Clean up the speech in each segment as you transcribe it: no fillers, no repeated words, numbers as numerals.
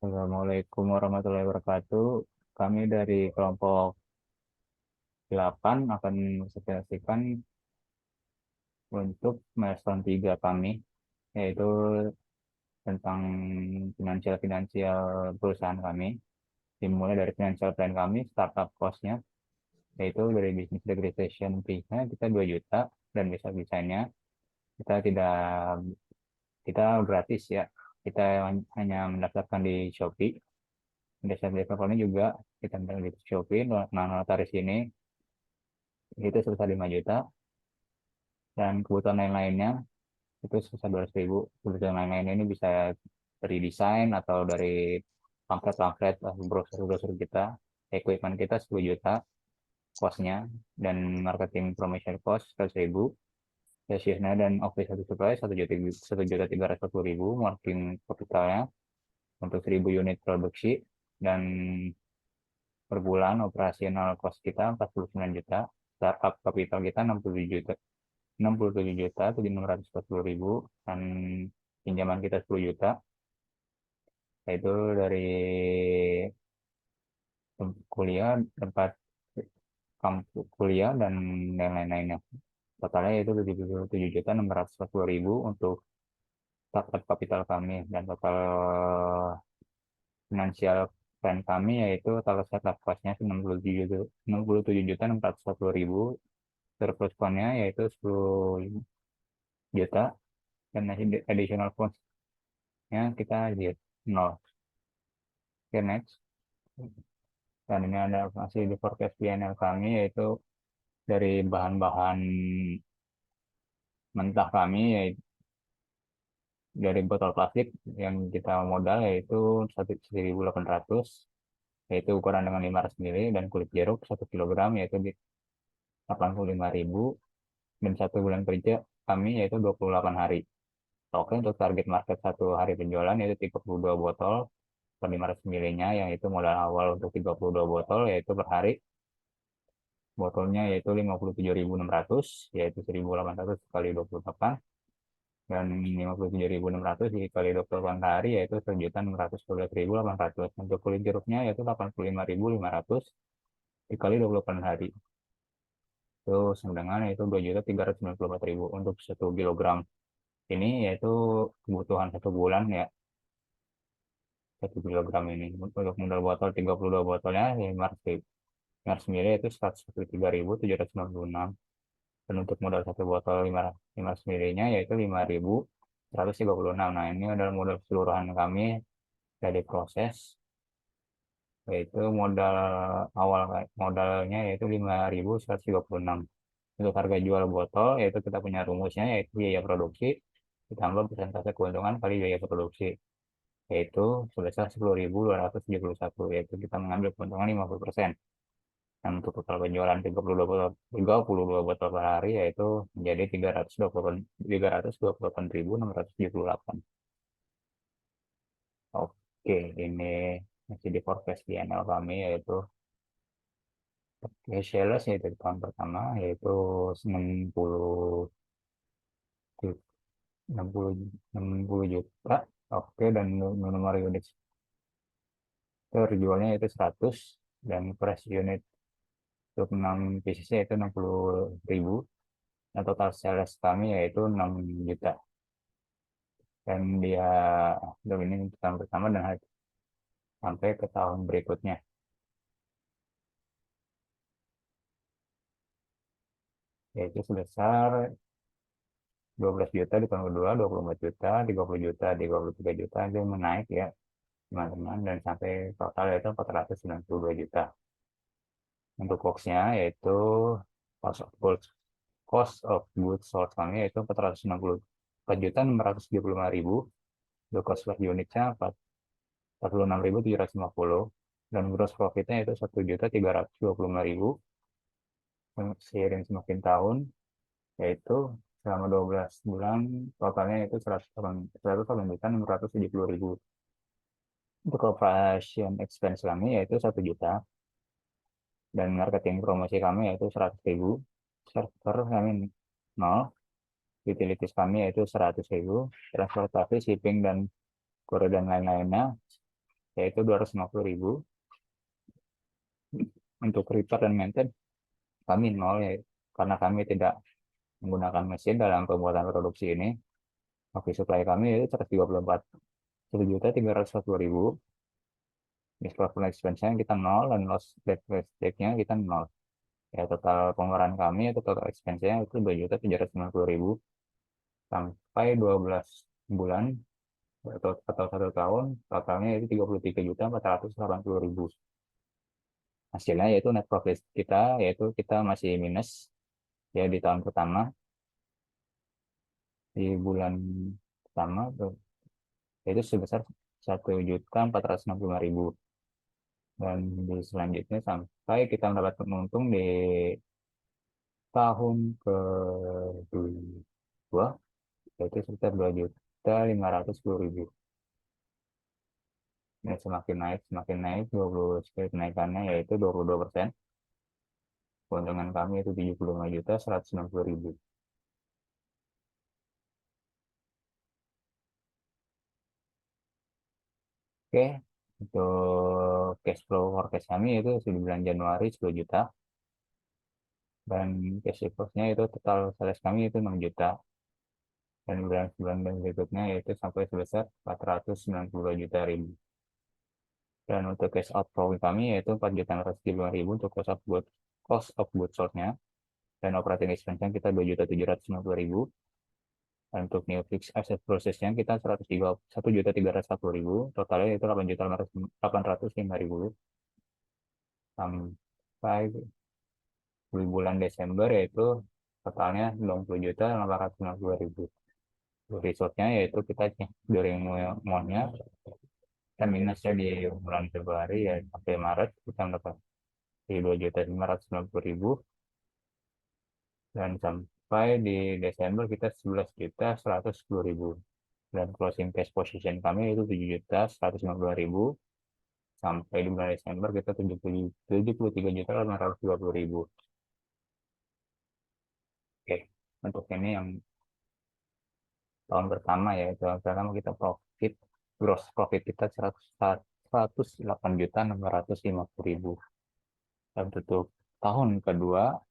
Assalamualaikum warahmatullahi wabarakatuh. Kami dari kelompok 8 akan mensosialisasikan untuk milestone 3 kami, yaitu tentang finansial perusahaan kami. Dimulai dari financial plan kami, startup cost-nya, yaitu dari business registration fee-nya kita 2 juta, dan bisa-bisanya kita tidak kita gratis ya. Kita hanya mendaftarkan di Shopee. Desa developernya juga kita mendaftarkan di Shopee. Nah, notaris ini itu sebesar 5 juta, dan kebutuhan lain-lainnya itu sebesar 200.000. Kebutuhan lain-lain ini bisa dari desain atau dari pamflet-pamflet, brosur-brosur kita. Equipment kita 10 juta cost-nya, dan marketing promotion cost 100.000. Sesiusnya dan official supply 1.340.000. Marketing capitalnya untuk 1.000 unit produksi, dan per bulan operasional cost kita 49 juta. Startup capital kita 67 juta, 67 juta 640.000, dan pinjaman kita 10 juta, yaitu dari kuliah, tempat kampus kuliah, dan lain-lainnya. Totalnya yaitu 77 juta 640.000 untuk startup capital kami, dan total finansial plan kami yaitu total setup cost-nya 67 juta 640.000. Surplus fund-nya yaitu 10 juta, dan additional funds-nya kita di nol. Oke, next. Dan ini ada masih di forecast P&L kami, yaitu dari bahan-bahan mentah kami, yaitu dari botol plastik yang kita modal yaitu 1.800, yaitu ukuran dengan 500 ml, dan kulit jeruk 1 kilogram yaitu di 85.000, dan 1 bulan kerja kami yaitu 28 hari. Oke, untuk target market 1 hari penjualan yaitu 32 botol per 500 ml-nya, yang itu modal awal untuk 32 botol yaitu per hari. Botolnya yaitu 57.600, yaitu 1.800 kali 28, dan 57.600 dikali 28 hari yaitu 1.612.800. Untuk kulit jeruknya yaitu 85.500 dikali 28 hari. Itu sama dengan yaitu 2.394.000 untuk 1 kilogram. Ini yaitu kebutuhan 1 bulan ya, 1 kilogram ini. Untuk modal botol 32 botolnya 500 ml itu 103.796. Dan untuk modal 1 botol 500 ml-nya yaitu 5.136. Nah, ini adalah modal keseluruhan kami dari proses, yaitu modalnya yaitu 5.136. Untuk harga jual botol yaitu kita punya rumusnya, yaitu biaya produksi ditambah persentase keuntungan kali biaya produksi, yaitu sebesar 10.271, yaitu kita mengambil keuntungan 50%. Dan untuk total penjualan 32 botol per hari yaitu menjadi 328.678. Oke, ini masih di forecast P&L kami, yaitu sales yaitu di tahun pertama yaitu 60 60 60 juta. Oke, dan nomor unit terjualnya itu 100, dan price unit untuk 6 pieces yaitu 60.000, dan total sales kami yaitu 6 juta. Dan dia untuk ini untuk tahun pertama dan sampai ke tahun berikutnya, yaitu sebesar 12 juta di tahun kedua, 24 juta, 30 juta, 33 juta, itu menaik ya teman-teman, dan sampai total itu 492 juta. Untuk cost-nya yaitu cost of goods sold kami yaitu 464.675.000. Untuk cost per unitnya 46.750, dan gross profitnya itu 1.325.000. Seiring semakin tahun, yaitu selama 12 bulan totalnya itu 108.670.000. Untuk operation expense kami yaitu 1 juta, dan marketing promosi kami yaitu 100.000. Server kami 0, utilities kami yaitu 100.000, transportasi, shipping, dan kurir dan lain-lainnya yaitu 250.000. Untuk repair dan maintenance kami nol ya, karena kami tidak menggunakan mesin dalam pembuatan produksi ini. Office supply kami itu 134, 1.340.000. Disposable expense-nya kita nol dan loss rate-nya kita nol. Ya, total pengeluaran kami atau total expense-nya itu 2.790.000 sampai 12 bulan atau 1 tahun, totalnya itu 33.480.000. Hasilnya yaitu net profit kita, yaitu kita masih minus ya di tahun pertama, di bulan pertama tuh, yaitu sebesar 1.465.000. Dan di selanjutnya sampai kita mendapatkan untung di tahun kedua, yaitu sekitar 2.510.000. Ini semakin naik 20 sekali kenaikannya yaitu 22%. Keuntungan kami itu 75.160.000. Oke, untuk cash flow forecast kami itu di bulan Januari 10 juta. Dan cash flow-nya itu total sales kami itu 6 juta. Dan bulan-bulan berikutnya yaitu sampai sebesar 492 juta ribu. Dan untuk cash outflow kami yaitu 4.675.000 untuk cost of goods sold-nya. Dan operating expense-nya kita 2.750.000. Dan untuk new fixed asset process-nya kita 1.340.000. Totalnya itu 8.805.000. Sampai di bulan Desember yaitu totalnya 20.852.000. Resource-nya yaitu kita dari monnya kita minusnya di bulan Februari ya sampai Maret kita mendapat di 2.590.000 dan sampai di Desember kita 11.110.000 dan closing cash position kami itu 7.152.000 sampai di bulan Desember kita 73.820.000. Oke, untuk ini yang tahun pertama ya, tahun pertama kita gross profit kita 108.650.000. Dan untuk tahun kedua,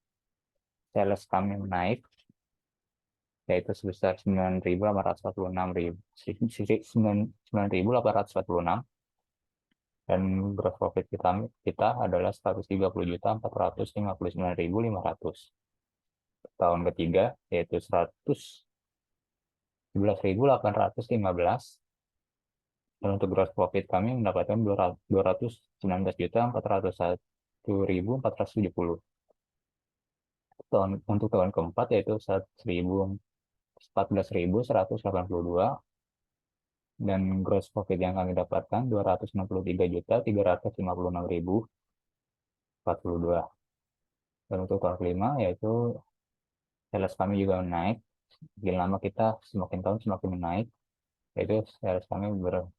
sales kami naik, yaitu sebesar 9.846.000, dan gross profit kita adalah 130.459.500. Tahun ketiga, yaitu 111.815. Dan untuk gross profit kami mendapatkan 219.401.470. Untuk tahun keempat yaitu 14.182 dan gross profit yang kami dapatkan 263.356.042. Dan untuk tahun kelima yaitu sales kami juga naik. Semakin lama kita semakin tahun semakin naik, yaitu sales kami berhasil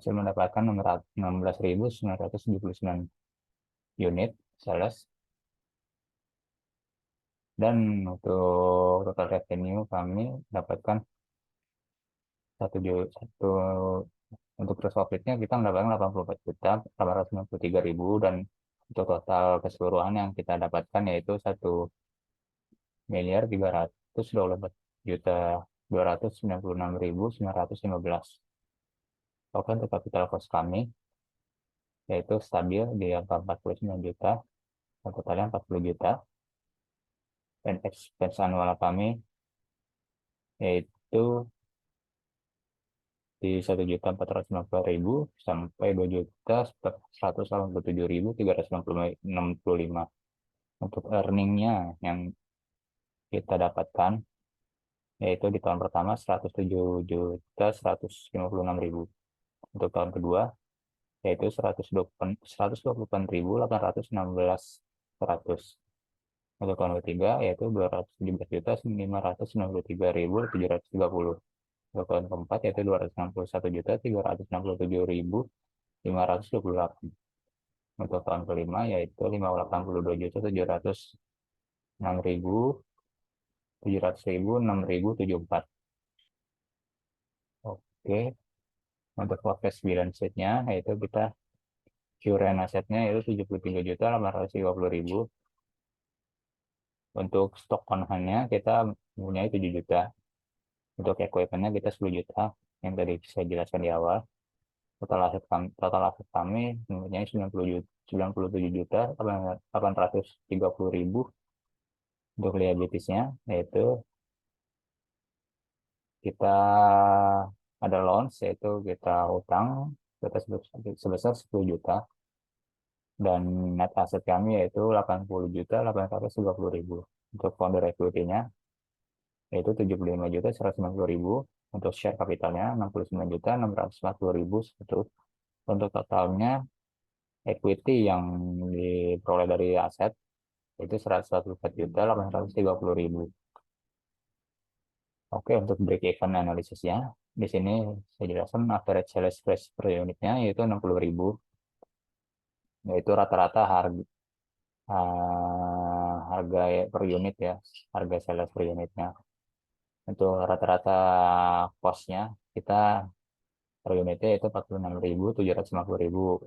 mendapatkan 16.979 unit sales. Dan untuk total revenue kami dapatkan satu untuk gross profitnya kita mendapatkan 84.893.000 dan untuk total keseluruhan yang kita dapatkan yaitu 1.336.296.915. Total untuk capital cost kami yaitu stabil di angka 49 juta dan totalnya 40 juta. Dan expense annual kami yaitu di 1.450.000 sampai 2.187.365. Untuk earningnya yang kita dapatkan yaitu di tahun pertama 107.156.000. Untuk tahun kedua yaitu 128.816.100. Untuk tahun ketiga yaitu 217.593.730. Untuk tahun keempat yaitu 261.367.528. Untuk tahun kelima yaitu 582.706.000, 6.074. Oke, Untuk forecast balance sheet-nya, yaitu kita current asetnya itu 73.830.000. Untuk stok on hand-nya kita mempunyai 7 juta. Untuk equipment-nya kita 10 juta, yang tadi saya jelaskan di awal. Total aset kami mempunyai 97 juta 830.000. Untuk liabilities-nya, yaitu kita ada loans, yaitu kita utang kita sebesar 10 juta, dan net aset kami yaitu 80.830.000. Untuk founder equity-nya yaitu 75.190.000. Untuk share kapitalnya 69.640.000. Untuk totalnya equity yang diperoleh dari aset itu 144.830.000. Oke, untuk break even analisisnya, di sini saya jelaskan average sales price per unitnya yaitu 60.000, yaitu rata-rata harga per unit ya, harga sales per unitnya. Untuk rata-rata cost-nya kita per unitnya itu 46.750.000,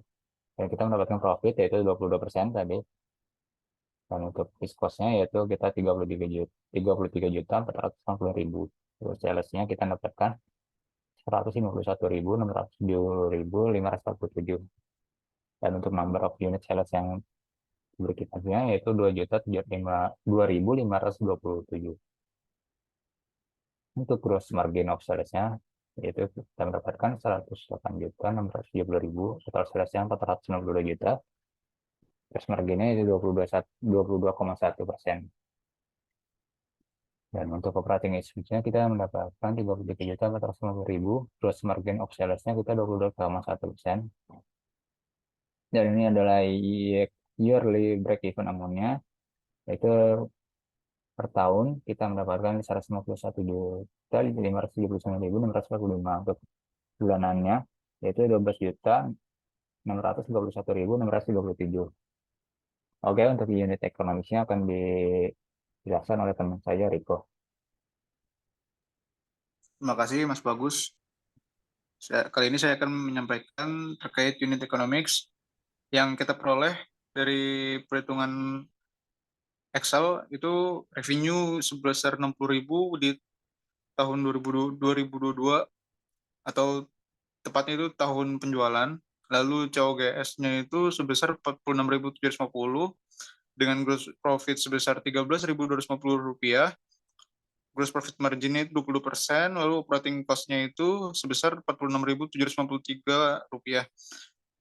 dan kita mendapatkan profit yaitu 22% tadi. Dan untuk fixed cost-nya yaitu kita 33.450.000. Terus salesnya kita dapatkan 151.607.547. Dan untuk number of unit sales yang berikutnya yaitu 2.527. Untuk gross margin of sales-nya yaitu kita mendapatkan 108.670.000, total sales-nya 462 juta, gross marginnya itu 22,1%. Dan untuk operating expense-nya kita mendapatkan 33.450.000, gross margin of sales-nya kita 22,1%. Dan ini adalah yearly break even amount-nya, yaitu per tahun kita mendapatkan 151.579.645. Untuk bulanannya yaitu 12.631.637. Oke, untuk unit ekonomisnya akan dijelaskan oleh teman saya Riko. Terima kasih Mas Bagus. Kali ini saya akan menyampaikan terkait unit economics yang kita peroleh dari perhitungan Excel. Itu revenue sebesar 60.000 di tahun 2022, atau tepatnya itu tahun penjualan. Lalu COGS-nya itu sebesar 46.750 dengan gross profit sebesar 13.250 rupiah. Gross profit margin-nya itu 20%, lalu operating cost-nya itu sebesar 46.753 rupiah.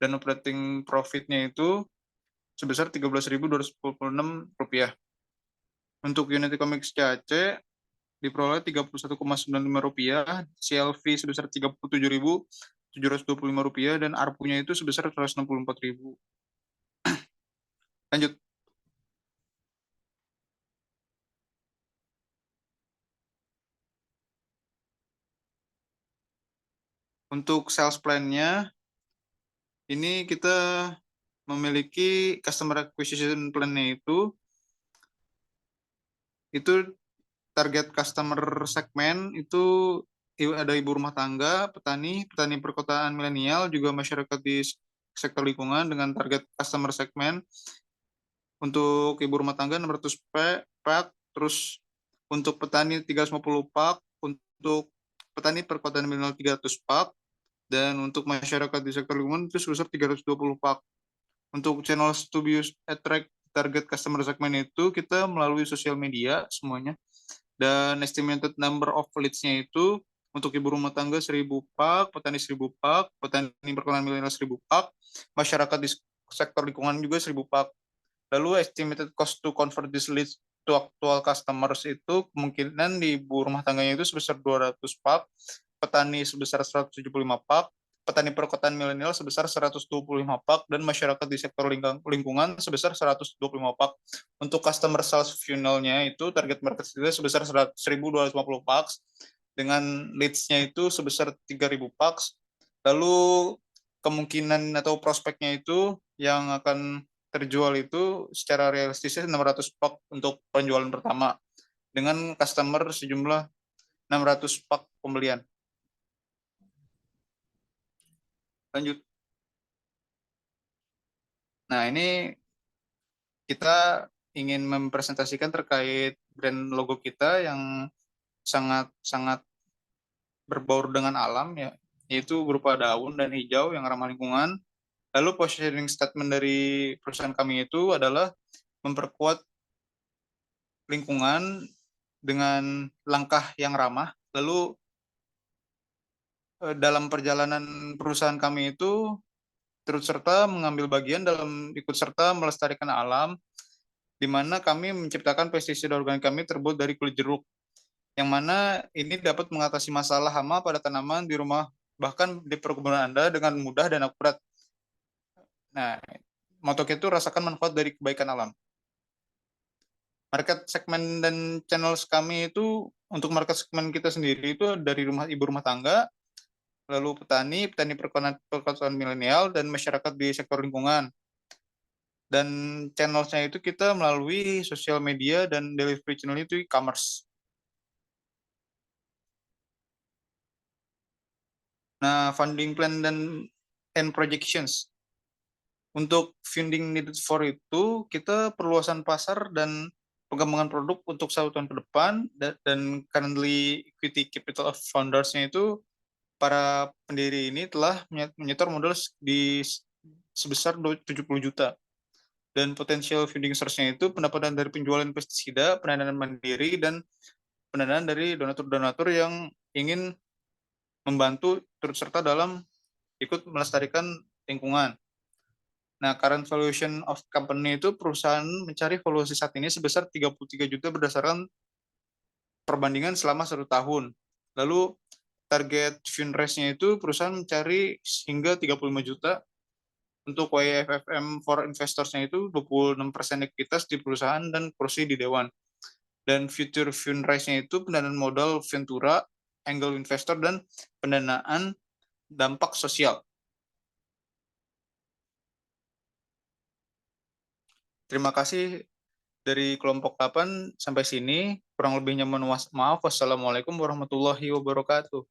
Dan operating profit-nya itu sebesar 13.246 rupiah. Untuk unit economics CAC diperoleh 31,95 rupiah, CLV sebesar 37.725 rupiah, dan ARPU-nya itu sebesar 164.000. Lanjut. Untuk sales plan-nya, ini kita memiliki customer acquisition plan-nya itu target customer segmen itu ada ibu rumah tangga, petani perkotaan milenial, juga masyarakat di sektor lingkungan dengan target customer segmen. Untuk ibu rumah tangga 600 pak, terus untuk petani 350 pak, untuk petani perkotaan milenial 300 pak, dan untuk masyarakat di sektor lingkungan itu sebesar 320 pak. Untuk channel to be attract target customer segment itu kita melalui sosial media semuanya. Dan estimated number of leads-nya itu untuk ibu rumah tangga 1.000 pak, petani 1.000 pak, petani perkebunan milenial 1.000 pak, masyarakat di sektor lingkungan juga 1.000 pak. Lalu estimated cost to convert this leads to actual customers itu kemungkinan di ibu rumah tangganya itu sebesar 200 pak, petani sebesar 175 pak, petani perkotaan milenial sebesar 125 pak, dan masyarakat di sektor lingkungan sebesar 125 pak. Untuk customer sales funnel-nya itu target market kita sebesar 1.250 pak, dengan leads-nya itu sebesar 3.000 pak. Lalu kemungkinan atau prospeknya itu yang akan terjual itu secara realistisnya 600 pak untuk penjualan pertama, dengan customer sejumlah 600 pak pembelian. Lanjut. Nah, ini kita ingin mempresentasikan terkait brand logo kita yang sangat-sangat berbaur dengan alam ya, yaitu berupa daun dan hijau yang ramah lingkungan. Lalu positioning statement dari perusahaan kami itu adalah memperkuat lingkungan dengan langkah yang ramah. Lalu dalam perjalanan perusahaan kami itu turut serta mengambil bagian dalam ikut serta melestarikan alam, di mana kami menciptakan pestisida organik kami terbuat dari kulit jeruk, yang mana ini dapat mengatasi masalah hama pada tanaman di rumah, bahkan di perkebunan Anda dengan mudah dan akurat. Nah, moto kita itu rasakan manfaat dari kebaikan alam. Market segmen dan channels kami itu, untuk market segmen kita sendiri itu dari ibu rumah tangga, lalu petani, petani perkotaan milenial, dan masyarakat di sektor lingkungan. Dan channelsnya itu kita melalui sosial media dan delivery channel itu e-commerce. Nah, funding plan dan projections. Untuk funding needed for itu, kita perluasan pasar dan pengembangan produk untuk 1 tahun ke depan, dan currently equity capital of founders-nya itu, para pendiri ini telah menyetor modal di sebesar 70 juta. Dan potensial funding source-nya itu pendapatan dari penjualan pestisida, pendanaan mandiri, dan pendanaan dari donatur-donatur yang ingin membantu turut serta dalam ikut melestarikan lingkungan. Nah, current valuation of company itu perusahaan mencari valuasi saat ini sebesar 33 juta berdasarkan perbandingan selama 1 tahun. Lalu target fundraise-nya itu perusahaan mencari hingga 35 juta. Untuk YFFM for investors-nya itu 26% ekuitas di perusahaan dan kursi di dewan. Dan future fundraise-nya itu pendanaan modal ventura, angel investor, dan pendanaan dampak sosial. Terima kasih dari kelompok 8 sampai sini. Kurang lebihnya mohon maaf. Wassalamualaikum warahmatullahi wabarakatuh.